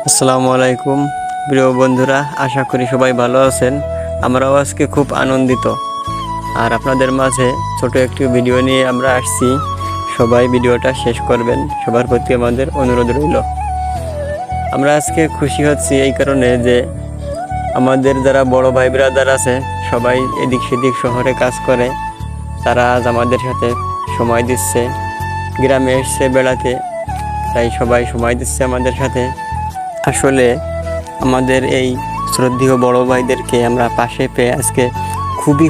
আসসালামু আলাইকুম প্রিয় বন্ধুরা, আশা করি সবাই ভালো আছেন। আমরাও আজকে খুব আনন্দিত। আর আপনাদের মাঝে ছোট একটি ভিডিও নিয়ে আমরা আসছি। সবাই ভিডিওটা শেষ করবেন, সবার প্রতি আমাদের অনুরোধ রইল। আমরা আজকে খুশি হচ্ছি এই কারণে যে আমাদের যারা বড় ভাই ব্রাদার আছে, সবাই এদিক সেদিক শহরে কাজ করে, তারা আজ আমাদের সাথে সময় দিচ্ছে। গ্রামে এসছে বেড়াতে, তাই সবাই সময় দিচ্ছে আমাদের সাথে। আসলে আমাদের এই শ্রদ্ধেয় বড় ভাইদেরকে আমরা পাশে পেয়ে আজকে খুবই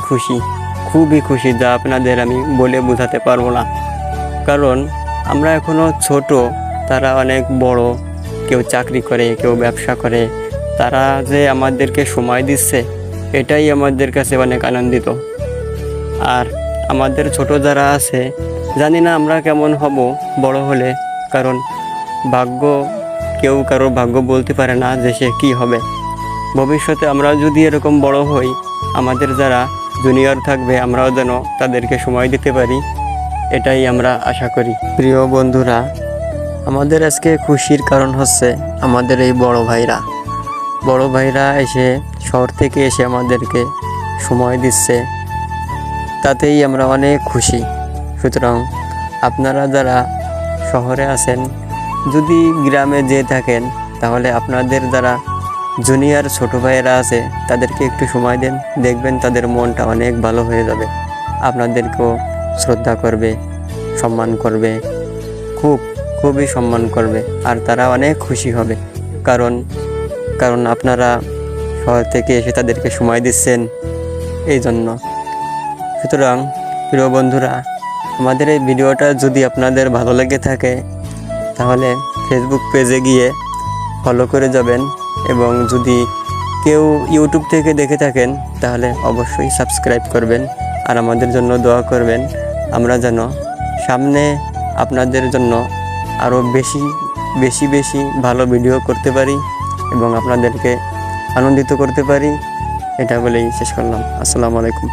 খুশি, যা আপনাদের আমি বলে বোঝাতে পারবো না। কারণ আমরা এখনও ছোট, তারা অনেক বড়, কেউ চাকরি করে, কেউ ব্যবসা করে। তারা যে আমাদেরকে সময় দিচ্ছে, এটাই আমাদের কাছে অনেক আনন্দিত। আর আমাদের ছোট যারা আছে, জানি না আমরা কেমন হব বড় হলে, কারণ কেউ কারোর ভাগ্য বলতে পারে না যে সে কী হবে। ভবিষ্যতে আমরা যদি এরকম বড় হই, আমাদের যারা জুনিয়র থাকবে, আমরাও যেন তাদেরকে সময় দিতে পারি, এটাই আমরা আশা করি। প্রিয় বন্ধুরা, আমাদের আজকে খুশির কারণ হচ্ছে আমাদের এই বড় ভাইরা এসে শহর থেকে এসে আমাদেরকে সময় দিচ্ছে, তাতেই আমরা অনেক খুশি। সুতরাং আপনারা যারা শহরে আছেন, যদি গ্রামে যেয়ে থাকেন, তাহলে আপনাদের যারা জুনিয়র ছোটো ভাইয়েরা আছে, তাদেরকে একটু সময় দেন, দেখবেন তাদের মনটা অনেক ভালো হয়ে যাবে। আপনাদেরকেও শ্রদ্ধা করবে, সম্মান করবে, খুবই সম্মান করবে। আর তারা অনেক খুশি হবে, কারণ আপনারা শহর থেকে এসে তাদেরকে সময় দিচ্ছেন, এই জন্য। সুতরাং প্রিয় বন্ধুরা, আমাদের এই ভিডিওটা যদি আপনাদের ভালো লেগে থাকে, তাহলে ফেসবুক পেজে গিয়ে ফলো করে যাবেন, এবং যদি কেউ ইউটিউব থেকে দেখে থাকেন, তাহলে অবশ্যই সাবস্ক্রাইব করবেন আর আমাদের জন্য দোয়া করবেন। আমরা যেন সামনে আপনাদের জন্য আরও বেশি ভালো ভিডিও করতে পারি এবং আপনাদেরকে আনন্দিত করতে পারি। এটা বলেই শেষ করলাম। আসসালামু আলাইকুম।